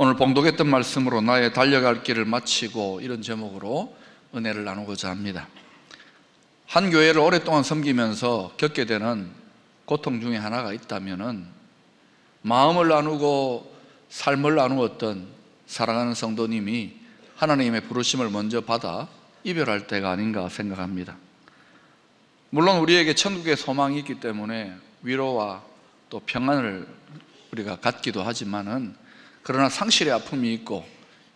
오늘 봉독했던 말씀으로 나의 달려갈 길을 마치고, 이런 제목으로 은혜를 나누고자 합니다. 한 교회를 오랫동안 섬기면서 겪게 되는 고통 중에 하나가 있다면은, 마음을 나누고 삶을 나누었던 사랑하는 성도님이 하나님의 부르심을 먼저 받아 이별할 때가 아닌가 생각합니다. 물론 우리에게 천국의 소망이 있기 때문에 위로와 또 평안을 우리가 갖기도 하지만은, 그러나 상실의 아픔이 있고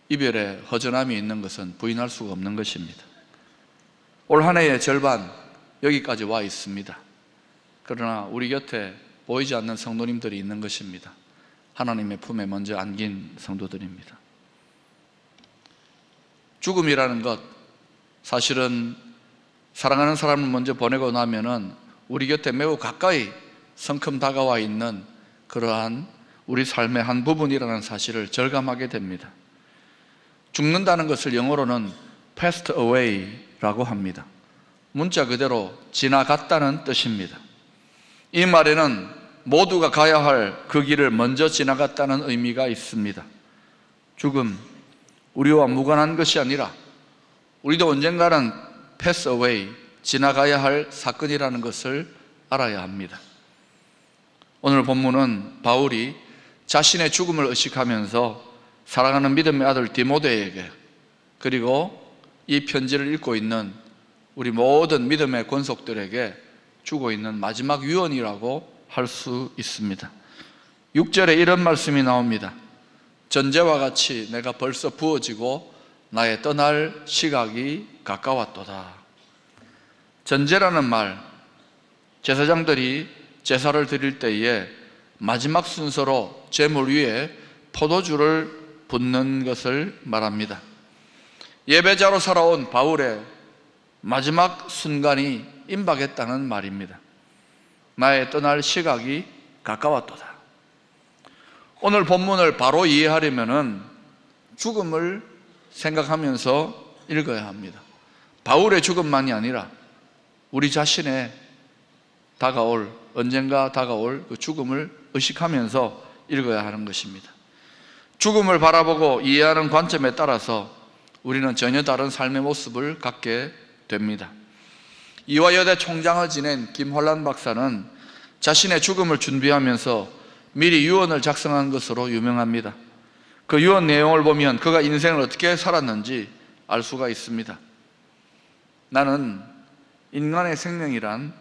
이별의 허전함이 있는 것은 부인할 수가 없는 것입니다. 올 한 해의 절반 여기까지 와 있습니다. 그러나 우리 곁에 보이지 않는 성도님들이 있는 것입니다. 하나님의 품에 먼저 안긴 성도들입니다. 죽음이라는 것, 사실은 사랑하는 사람을 먼저 보내고 나면은 우리 곁에 매우 가까이 성큼 다가와 있는 그러한 우리 삶의 한 부분이라는 사실을 절감하게 됩니다. 죽는다는 것을 영어로는 passed away라고 합니다. 문자 그대로 지나갔다는 뜻입니다. 이 말에는 모두가 가야 할 그 길을 먼저 지나갔다는 의미가 있습니다. 죽음, 우리와 무관한 것이 아니라 우리도 언젠가는 pass away, 지나가야 할 사건이라는 것을 알아야 합니다. 오늘 본문은 바울이 자신의 죽음을 의식하면서 사랑하는 믿음의 아들 디모데에게, 그리고 이 편지를 읽고 있는 우리 모든 믿음의 권속들에게 주고 있는 마지막 유언이라고 할 수 있습니다. 6절에 이런 말씀이 나옵니다. 전제와 같이 내가 벌써 부어지고 나의 떠날 시각이 가까웠도다. 전제라는 말, 제사장들이 제사를 드릴 때에 마지막 순서로 제물 위에 포도주를 붓는 것을 말합니다. 예배자로 살아온 바울의 마지막 순간이 임박했다는 말입니다. 나의 떠날 시각이 가까웠도다. 오늘 본문을 바로 이해하려면 죽음을 생각하면서 읽어야 합니다. 바울의 죽음만이 아니라 우리 자신의 다가올, 언젠가 다가올 그 죽음을 의식하면서 읽어야 하는 것입니다. 죽음을 바라보고 이해하는 관점에 따라서 우리는 전혀 다른 삶의 모습을 갖게 됩니다. 이화여대 총장을 지낸 김환란 박사는 자신의 죽음을 준비하면서 미리 유언을 작성한 것으로 유명합니다. 그 유언 내용을 보면 그가 인생을 어떻게 살았는지 알 수가 있습니다. 나는 인간의 생명이란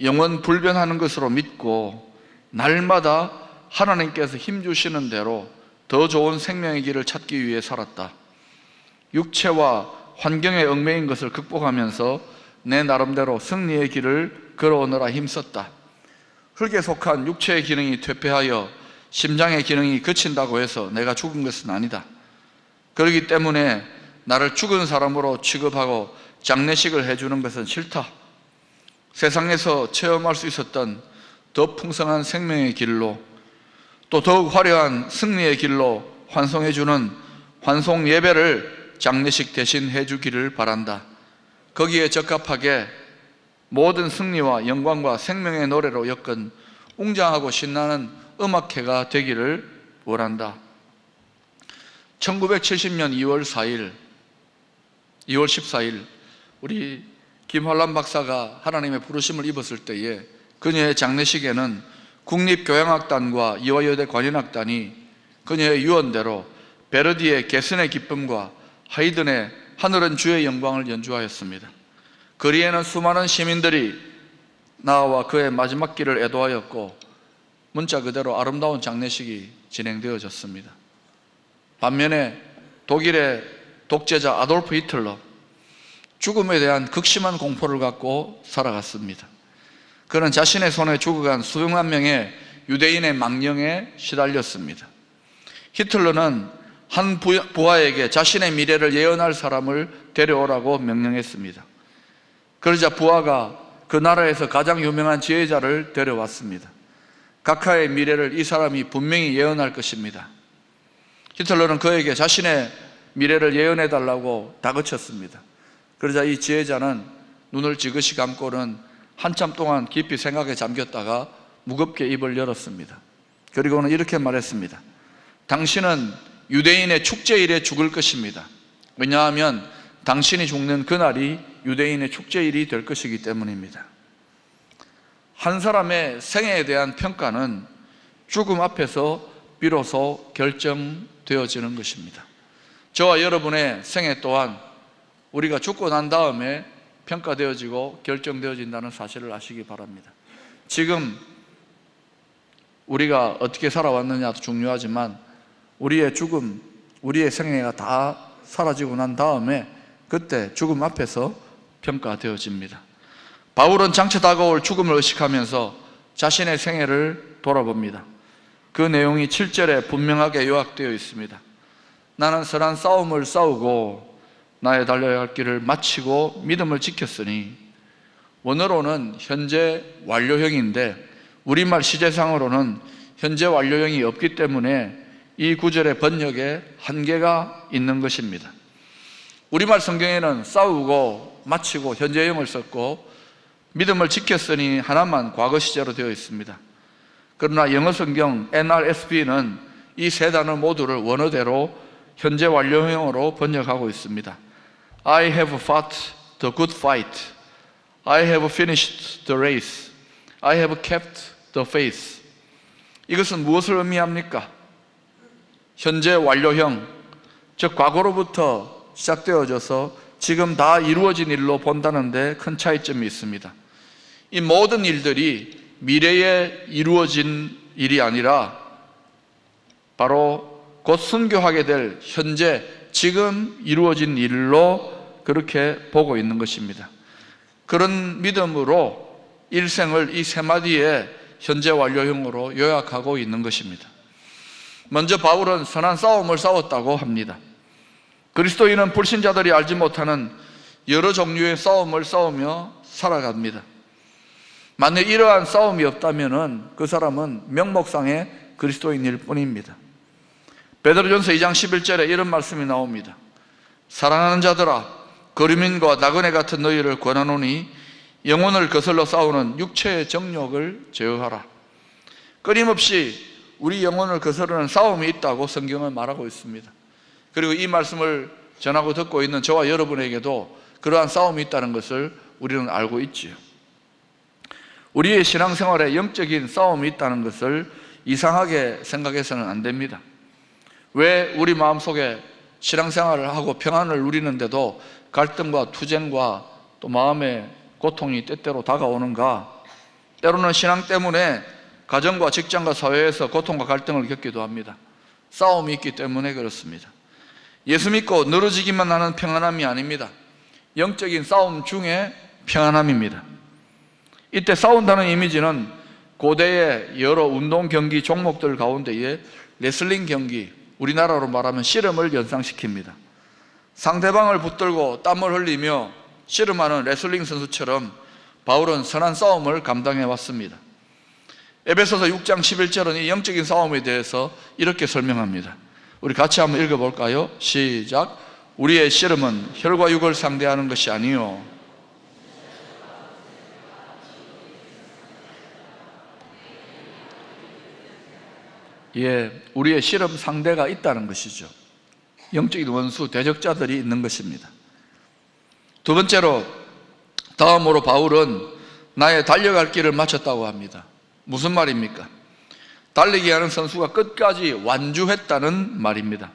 영원 불변하는 것으로 믿고 날마다 하나님께서 힘주시는 대로 더 좋은 생명의 길을 찾기 위해 살았다. 육체와 환경에 얽매인 것을 극복하면서 내 나름대로 승리의 길을 걸어오느라 힘썼다. 흙에 속한 육체의 기능이 퇴폐하여 심장의 기능이 그친다고 해서 내가 죽은 것은 아니다. 그렇기 때문에 나를 죽은 사람으로 취급하고 장례식을 해주는 것은 싫다. 세상에서 체험할 수 있었던 더 풍성한 생명의 길로, 또 더욱 화려한 승리의 길로 환송해주는 환송 예배를 장례식 대신 해주기를 바란다. 거기에 적합하게 모든 승리와 영광과 생명의 노래로 엮은 웅장하고 신나는 음악회가 되기를 원한다. 1970년 2월 14일 우리 김환란 박사가 하나님의 부르심을 입었을 때에 그녀의 장례식에는 국립교향악단과 이화여대 관현악단이 그녀의 유언대로 베르디의 개선의 기쁨과 하이든의 하늘은 주의 영광을 연주하였습니다. 거리에는 수많은 시민들이 나와 그의 마지막 길을 애도하였고 문자 그대로 아름다운 장례식이 진행되어졌습니다. 반면에 독일의 독재자 아돌프 히틀러, 죽음에 대한 극심한 공포를 갖고 살아갔습니다. 그는 자신의 손에 죽어간 수백만 명의 유대인의 망령에 시달렸습니다. 히틀러는 한 부하에게 자신의 미래를 예언할 사람을 데려오라고 명령했습니다. 그러자 부하가 그 나라에서 가장 유명한 지혜자를 데려왔습니다. 각하의 미래를 이 사람이 분명히 예언할 것입니다. 히틀러는 그에게 자신의 미래를 예언해달라고 다그쳤습니다. 그러자 이 지혜자는 눈을 지그시 감고는 한참 동안 깊이 생각에 잠겼다가 무겁게 입을 열었습니다. 그리고는 이렇게 말했습니다. 당신은 유대인의 축제일에 죽을 것입니다. 왜냐하면 당신이 죽는 그날이 유대인의 축제일이 될 것이기 때문입니다. 한 사람의 생애에 대한 평가는 죽음 앞에서 비로소 결정되어지는 것입니다. 저와 여러분의 생애 또한 우리가 죽고 난 다음에 평가되어지고 결정되어진다는 사실을 아시기 바랍니다. 지금 우리가 어떻게 살아왔느냐도 중요하지만 우리의 죽음, 우리의 생애가 다 사라지고 난 다음에 그때 죽음 앞에서 평가되어집니다. 바울은 장차 다가올 죽음을 의식하면서 자신의 생애를 돌아봅니다. 그 내용이 7절에 분명하게 요약되어 있습니다. 나는 선한 싸움을 싸우고 나의 달려야 할 길을 마치고 믿음을 지켰으니, 원어로는 현재 완료형인데 우리말 시제상으로는 현재 완료형이 없기 때문에 이 구절의 번역에 한계가 있는 것입니다. 우리말 성경에는 싸우고 마치고 현재형을 썼고 믿음을 지켰으니 하나만 과거 시제로 되어 있습니다. 그러나 영어 성경 NRSV는 이 세 단어 모두를 원어대로 현재 완료형으로 번역하고 있습니다. I have fought the good fight. I have finished the race. I have kept the faith. 이것은 무엇을 의미합니까? 현재 완료형, 즉 과거로부터 시작되어져서 지금 다 이루어진 일로 본다는 데 큰 차이점이 있습니다. 이 모든 일들이 미래에 이루어진 일이 아니라 바로 곧 순교하게 될 현재 지금 이루어진 일로 그렇게 보고 있는 것입니다. 그런 믿음으로 일생을 이 세 마디의 현재 완료형으로 요약하고 있는 것입니다. 먼저 바울은 선한 싸움을 싸웠다고 합니다. 그리스도인은 불신자들이 알지 못하는 여러 종류의 싸움을 싸우며 살아갑니다. 만약 이러한 싸움이 없다면 그 사람은 명목상의 그리스도인일 뿐입니다. 베드로전서 2장 11절에 이런 말씀이 나옵니다. 사랑하는 자들아, 거류민과 나그네 같은 너희를 권하노니 영혼을 거슬러 싸우는 육체의 정욕을 제어하라. 끊임없이 우리 영혼을 거스르는 싸움이 있다고 성경은 말하고 있습니다. 그리고 이 말씀을 전하고 듣고 있는 저와 여러분에게도 그러한 싸움이 있다는 것을 우리는 알고 있지요. 우리의 신앙생활에 영적인 싸움이 있다는 것을 이상하게 생각해서는 안 됩니다. 왜 우리 마음속에 신앙생활을 하고 평안을 누리는데도 갈등과 투쟁과 또 마음의 고통이 때때로 다가오는가? 때로는 신앙 때문에 가정과 직장과 사회에서 고통과 갈등을 겪기도 합니다. 싸움이 있기 때문에 그렇습니다. 예수 믿고 늘어지기만 하는 평안함이 아닙니다. 영적인 싸움 중에 평안함입니다. 이때 싸운다는 이미지는 고대의 여러 운동 경기 종목들 가운데에 레슬링 경기, 우리나라로 말하면 씨름을 연상시킵니다. 상대방을 붙들고 땀을 흘리며 씨름하는 레슬링 선수처럼 바울은 선한 싸움을 감당해 왔습니다. 에베소서 6장 11절은 이 영적인 싸움에 대해서 이렇게 설명합니다. 우리 같이 한번 읽어볼까요? 시작. 우리의 씨름은 혈과 육을 상대하는 것이 아니요 우리의 씨름 상대가 있다는 것이죠. 영적인 원수, 대적자들이 있는 것입니다. 두 번째로, 다음으로 바울은 나의 달려갈 길을 마쳤다고 합니다. 무슨 말입니까? 달리기 하는 선수가 끝까지 완주했다는 말입니다.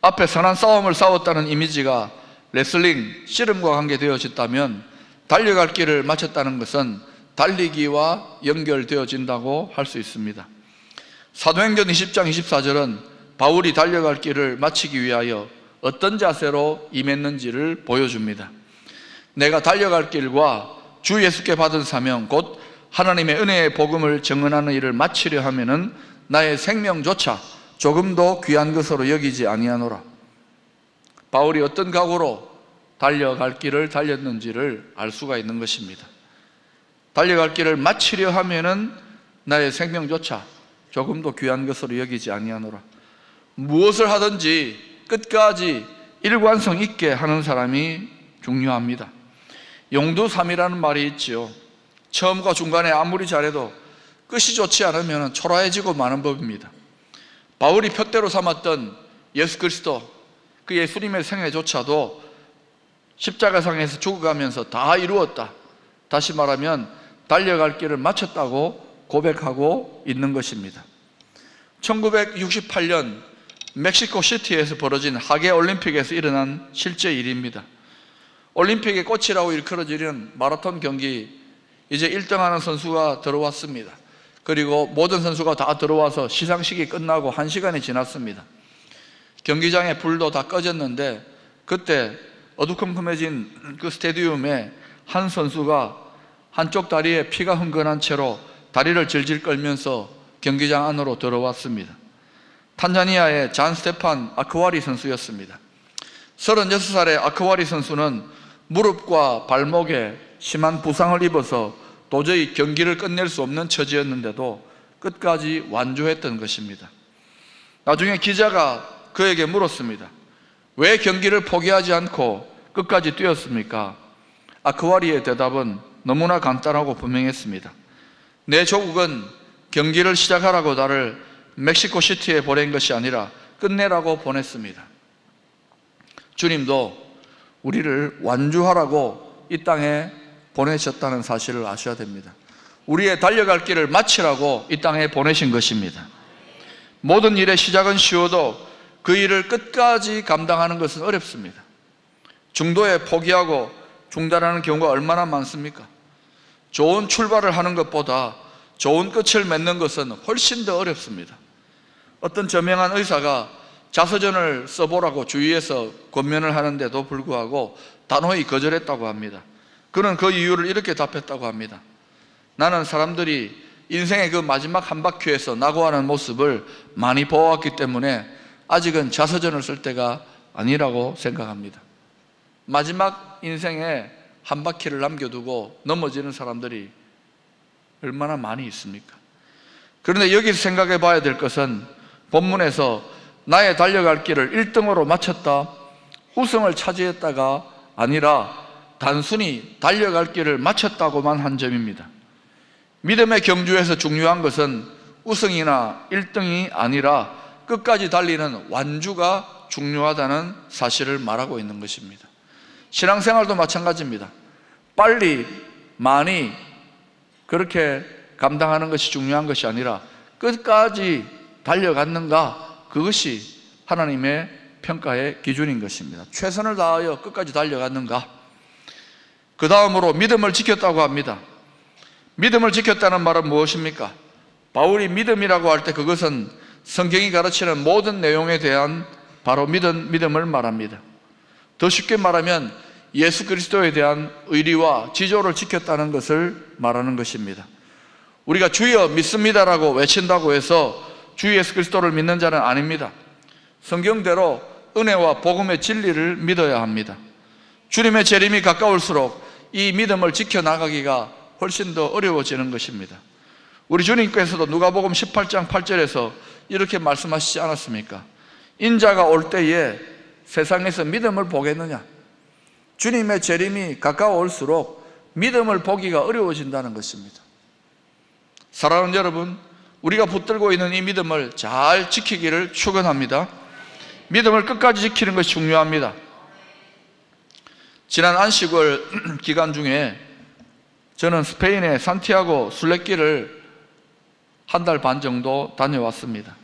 앞에 선한 싸움을 싸웠다는 이미지가 레슬링, 씨름과 관계되어졌다면 달려갈 길을 마쳤다는 것은 달리기와 연결되어진다고 할 수 있습니다. 사도행전 20장 24절은 바울이 달려갈 길을 마치기 위하여 어떤 자세로 임했는지를 보여줍니다. 내가 달려갈 길과 주 예수께 받은 사명 곧 하나님의 은혜의 복음을 증언하는 일을 마치려 하면은 나의 생명조차 조금도 귀한 것으로 여기지 아니하노라. 바울이 어떤 각오로 달려갈 길을 달렸는지를 알 수가 있는 것입니다. 달려갈 길을 마치려 하면은 나의 생명조차 조금도 귀한 것으로 여기지 아니하노라. 무엇을 하든지 끝까지 일관성 있게 하는 사람이 중요합니다. 용두삼이라는 말이 있지요. 처음과 중간에 아무리 잘해도 끝이 좋지 않으면 초라해지고 마는 법입니다. 바울이 표대로 삼았던 예수 그리스도, 그 예수님의 생애조차도 십자가상에서 죽어가면서 다 이루었다. 다시 말하면 달려갈 길을 마쳤다고 고백하고 있는 것입니다. 1968년 멕시코 시티에서 벌어진 하계 올림픽에서 일어난 실제 일입니다. 올림픽의 꽃이라고 일컬어지는 마라톤 경기, 이제 1등하는 선수가 들어왔습니다. 그리고 모든 선수가 다 들어와서 시상식이 끝나고 1시간이 지났습니다. 경기장에 불도 다 꺼졌는데 그때 어두컴컴해진 그 스테디움에 한 선수가 한쪽 다리에 피가 흥건한 채로 다리를 질질 끌면서 경기장 안으로 들어왔습니다. 탄자니아의 잔 스테판 아크와리 선수였습니다. 36살의 아크와리 선수는 무릎과 발목에 심한 부상을 입어서 도저히 경기를 끝낼 수 없는 처지였는데도 끝까지 완주했던 것입니다. 나중에 기자가 그에게 물었습니다. 왜 경기를 포기하지 않고 끝까지 뛰었습니까? 아크와리의 대답은 너무나 간단하고 분명했습니다. 내 조국은 경기를 시작하라고 나를 멕시코 시티에 보낸 것이 아니라 끝내라고 보냈습니다. 주님도 우리를 완주하라고 이 땅에 보내셨다는 사실을 아셔야 됩니다. 우리의 달려갈 길을 마치라고 이 땅에 보내신 것입니다. 모든 일의 시작은 쉬워도 그 일을 끝까지 감당하는 것은 어렵습니다. 중도에 포기하고 중단하는 경우가 얼마나 많습니까? 좋은 출발을 하는 것보다 좋은 끝을 맺는 것은 훨씬 더 어렵습니다. 어떤 저명한 의사가 자서전을 써보라고 주위에서 권면을 하는데도 불구하고 단호히 거절했다고 합니다. 그는 그 이유를 이렇게 답했다고 합니다. 나는 사람들이 인생의 그 마지막 한 바퀴에서 낙오하는 모습을 많이 보아왔기 때문에 아직은 자서전을 쓸 때가 아니라고 생각합니다. 마지막 인생에 한 바퀴를 남겨두고 넘어지는 사람들이 얼마나 많이 있습니까? 그런데 여기서 생각해 봐야 될 것은 본문에서 나의 달려갈 길을 1등으로 마쳤다, 우승을 차지했다가 아니라 단순히 달려갈 길을 마쳤다고만 한 점입니다. 믿음의 경주에서 중요한 것은 우승이나 1등이 아니라 끝까지 달리는 완주가 중요하다는 사실을 말하고 있는 것입니다. 신앙생활도 마찬가지입니다. 빨리, 많이 그렇게 감당하는 것이 중요한 것이 아니라 끝까지 달려갔는가, 그것이 하나님의 평가의 기준인 것입니다. 최선을 다하여 끝까지 달려갔는가. 그 다음으로 믿음을 지켰다고 합니다. 믿음을 지켰다는 말은 무엇입니까? 바울이 믿음이라고 할 때 그것은 성경이 가르치는 모든 내용에 대한 바로 믿음을 말합니다. 더 쉽게 말하면 예수 그리스도에 대한 의리와 지조를 지켰다는 것을 말하는 것입니다. 우리가 주여 믿습니다라고 외친다고 해서 주 예수 그리스도를 믿는 자는 아닙니다. 성경대로 은혜와 복음의 진리를 믿어야 합니다. 주님의 재림이 가까울수록 이 믿음을 지켜나가기가 훨씬 더 어려워지는 것입니다. 우리 주님께서도 누가복음 18장 8절에서 이렇게 말씀하시지 않았습니까? 인자가 올 때에 세상에서 믿음을 보겠느냐? 주님의 재림이 가까울수록 믿음을 보기가 어려워진다는 것입니다. 사랑하는 여러분, 우리가 붙들고 있는 이 믿음을 잘 지키기를 축원합니다. 믿음을 끝까지 지키는 것이 중요합니다. 지난 안식월 기간 중에 저는 스페인의 산티아고 순례길을 한 달 반 정도 다녀왔습니다.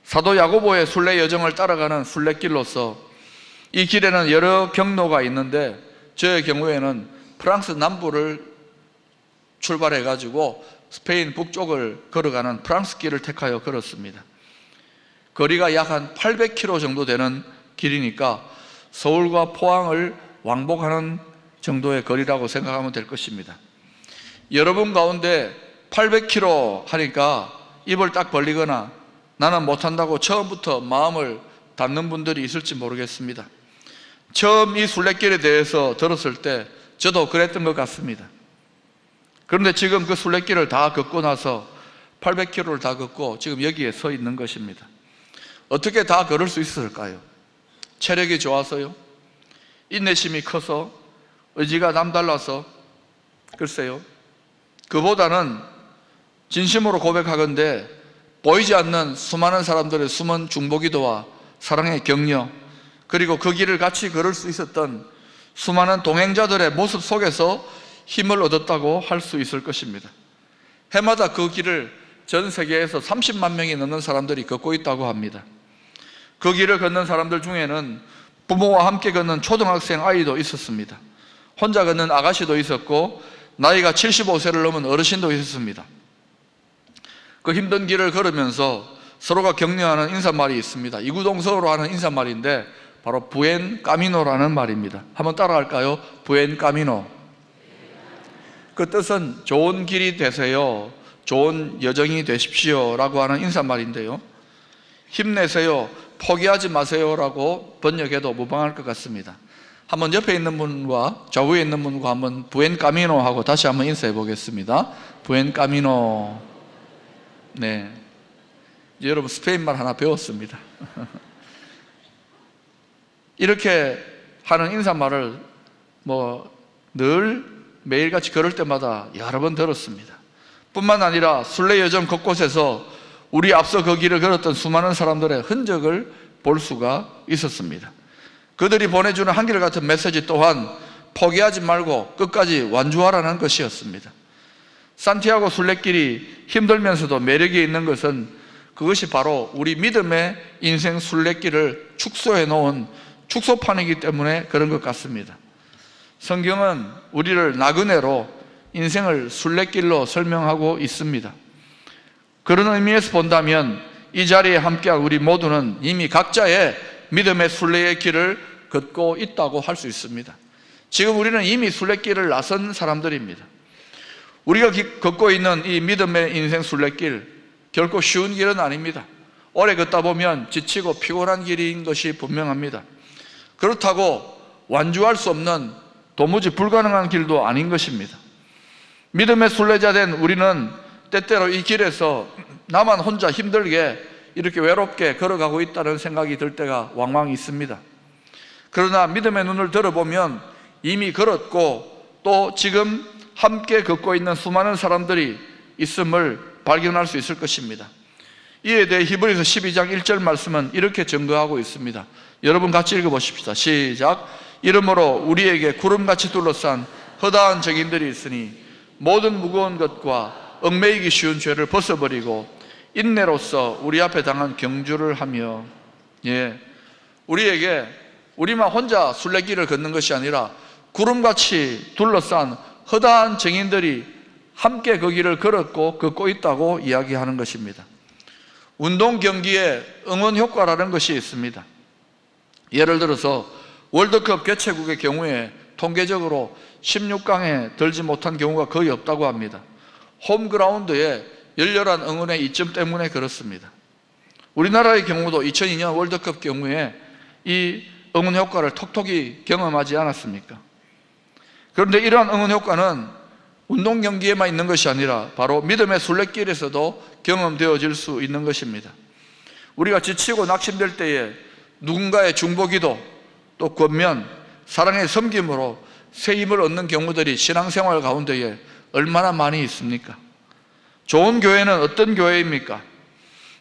사도 야고보의 순례 여정을 따라가는 순례길로서 이 길에는 여러 경로가 있는데 저의 경우에는 프랑스 남부를 출발해가지고 스페인 북쪽을 걸어가는 프랑스 길을 택하여 걸었습니다. 거리가 약 한 800km 정도 되는 길이니까 서울과 포항을 왕복하는 정도의 거리라고 생각하면 될 것입니다. 여러분 가운데 800km 하니까 입을 딱 벌리거나 나는 못한다고 처음부터 마음을 닫는 분들이 있을지 모르겠습니다. 처음 이 순례길에 대해서 들었을 때 저도 그랬던 것 같습니다. 그런데 지금 그 순례길을 다 걷고 나서 800km를 다 걷고 지금 여기에 서 있는 것입니다. 어떻게 다 걸을 수 있었을까요? 체력이 좋아서요? 인내심이 커서? 의지가 남달라서? 글쎄요. 그보다는 진심으로 고백하건대 보이지 않는 수많은 사람들의 숨은 중보기도와 사랑의 격려, 그리고 그 길을 같이 걸을 수 있었던 수많은 동행자들의 모습 속에서 힘을 얻었다고 할 수 있을 것입니다. 해마다 그 길을 전 세계에서 30만 명이 넘는 사람들이 걷고 있다고 합니다. 그 길을 걷는 사람들 중에는 부모와 함께 걷는 초등학생 아이도 있었습니다. 혼자 걷는 아가씨도 있었고 나이가 75세를 넘은 어르신도 있었습니다. 그 힘든 길을 걸으면서 서로가 격려하는 인사말이 있습니다. 이구동성으로 하는 인사말인데 바로 부엔 까미노라는 말입니다. 한번 따라할까요? 부엔 까미노. 그 뜻은 좋은 길이 되세요, 좋은 여정이 되십시오 라고 하는 인사말인데요, 힘내세요, 포기하지 마세요 라고 번역해도 무방할 것 같습니다. 한번 옆에 있는 분과 좌우에 있는 분과 한번 부엔 까미노 하고 다시 한번 인사해 보겠습니다. 부엔 까미노. 네, 이제 여러분 스페인말 하나 배웠습니다. 이렇게 하는 인사말을 늘 매일같이 걸을 때마다 여러 번 들었습니다. 뿐만 아니라 순례 여정 곳곳에서 우리 앞서 그 길을 걸었던 수많은 사람들의 흔적을 볼 수가 있었습니다. 그들이 보내주는 한결같은 메시지 또한 포기하지 말고 끝까지 완주하라는 것이었습니다. 산티아고 순례길이 힘들면서도 매력이 있는 것은 그것이 바로 우리 믿음의 인생 순례길을 축소해 놓은 축소판이기 때문에 그런 것 같습니다. 성경은 우리를 나그네로 인생을 순례길로 설명하고 있습니다. 그런 의미에서 본다면 이 자리에 함께한 우리 모두는 이미 각자의 믿음의 순례의 길을 걷고 있다고 할 수 있습니다. 지금 우리는 이미 순례길을 나선 사람들입니다. 우리가 걷고 있는 이 믿음의 인생 순례길, 결코 쉬운 길은 아닙니다. 오래 걷다 보면 지치고 피곤한 길인 것이 분명합니다. 그렇다고 완주할 수 없는 도무지 불가능한 길도 아닌 것입니다. 믿음의 순례자 된 우리는 때때로 이 길에서 나만 혼자 힘들게 이렇게 외롭게 걸어가고 있다는 생각이 들 때가 왕왕 있습니다. 그러나 믿음의 눈을 들어보면 이미 걸었고 또 지금 함께 걷고 있는 수많은 사람들이 있음을 발견할 수 있을 것입니다. 이에 대해 히브리서 12장 1절 말씀은 이렇게 증거하고 있습니다. 여러분 같이 읽어보십시다. 시작. 이러므로 우리에게 구름같이 둘러싼 허다한 적인들이 있으니 모든 무거운 것과 얽매이기 쉬운 죄를 벗어버리고 인내로써 우리 앞에 당한 경주를 하며, 우리에게 우리만 혼자 순례길을 걷는 것이 아니라 구름같이 둘러싼 허다한 증인들이 함께 그 길을 걷고 있다고 이야기하는 것입니다. 운동 경기에 응원 효과라는 것이 있습니다. 예를 들어서 월드컵 개최국의 경우에 통계적으로 16강에 들지 못한 경우가 거의 없다고 합니다. 홈그라운드에 열렬한 응원의 이점 때문에 그렇습니다. 우리나라의 경우도 2002년 월드컵 경우에 이 응원 효과를 톡톡히 경험하지 않았습니까? 그런데 이러한 응원 효과는 운동 경기에만 있는 것이 아니라 바로 믿음의 순례길에서도 경험되어질 수 있는 것입니다. 우리가 지치고 낙심될 때에 누군가의 중보기도 또 권면, 사랑의 섬김으로 새 힘을 얻는 경우들이 신앙생활 가운데에 얼마나 많이 있습니까? 좋은 교회는 어떤 교회입니까?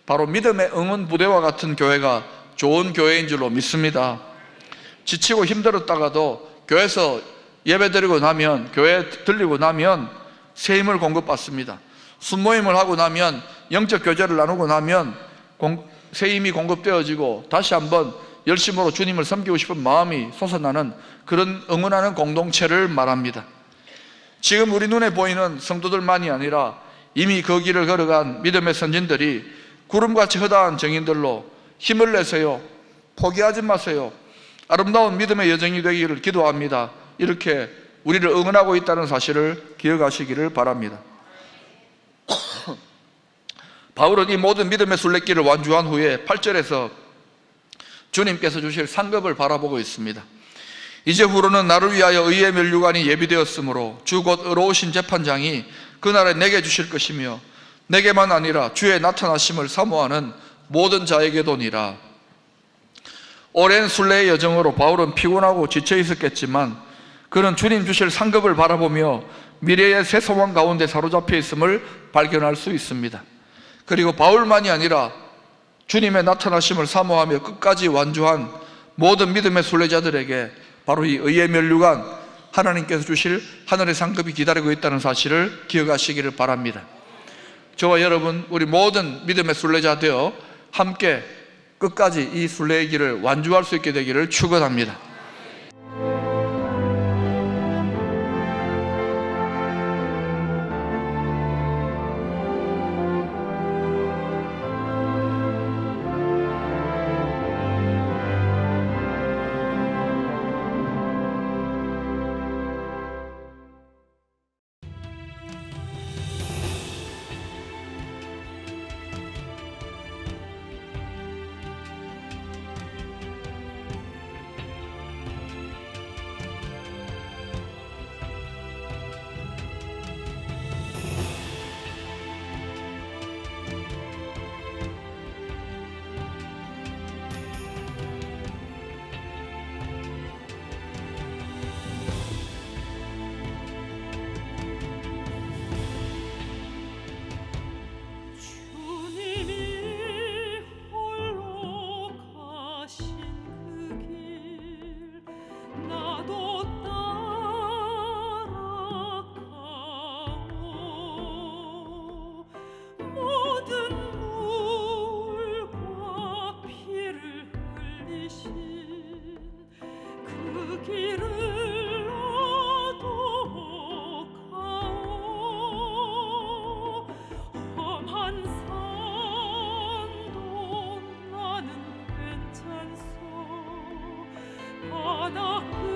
바로 믿음의 응원 부대와 같은 교회가 좋은 교회인 줄로 믿습니다. 지치고 힘들었다가도 교회에서 예배드리고 나면, 교회 들리고 나면 새 힘을 공급받습니다. 순모임을 하고 나면, 영적 교제를 나누고 나면 새 힘이 공급되어지고 다시 한번 열심으로 주님을 섬기고 싶은 마음이 솟아나는 그런 응원하는 공동체를 말합니다. 지금 우리 눈에 보이는 성도들만이 아니라 이미 그 길을 걸어간 믿음의 선진들이 구름같이 허다한 증인들로 힘을 내세요, 포기하지 마세요, 아름다운 믿음의 여정이 되기를 기도합니다, 이렇게 우리를 응원하고 있다는 사실을 기억하시기를 바랍니다. 바울은 이 모든 믿음의 순례길을 완주한 후에 8절에서 주님께서 주실 상급을 바라보고 있습니다. 이제후로는 나를 위하여 의의 면류관이 예비되었으므로 주 곧 의로우신 재판장이 그날에 내게 주실 것이며 내게만 아니라 주의 나타나심을 사모하는 모든 자에게도니라. 오랜 순례의 여정으로 바울은 피곤하고 지쳐 있었겠지만 그는 주님 주실 상급을 바라보며 미래의 새 소망 가운데 사로잡혀 있음을 발견할 수 있습니다. 그리고 바울만이 아니라 주님의 나타나심을 사모하며 끝까지 완주한 모든 믿음의 순례자들에게 바로 이 의의 면류관, 하나님께서 주실 하늘의 상급이 기다리고 있다는 사실을 기억하시기를 바랍니다. 저와 여러분, 우리 모든 믿음의 순례자 되어 함께 끝까지 이 순례의 길을 완주할 수 있게 되기를 축원합니다. 바다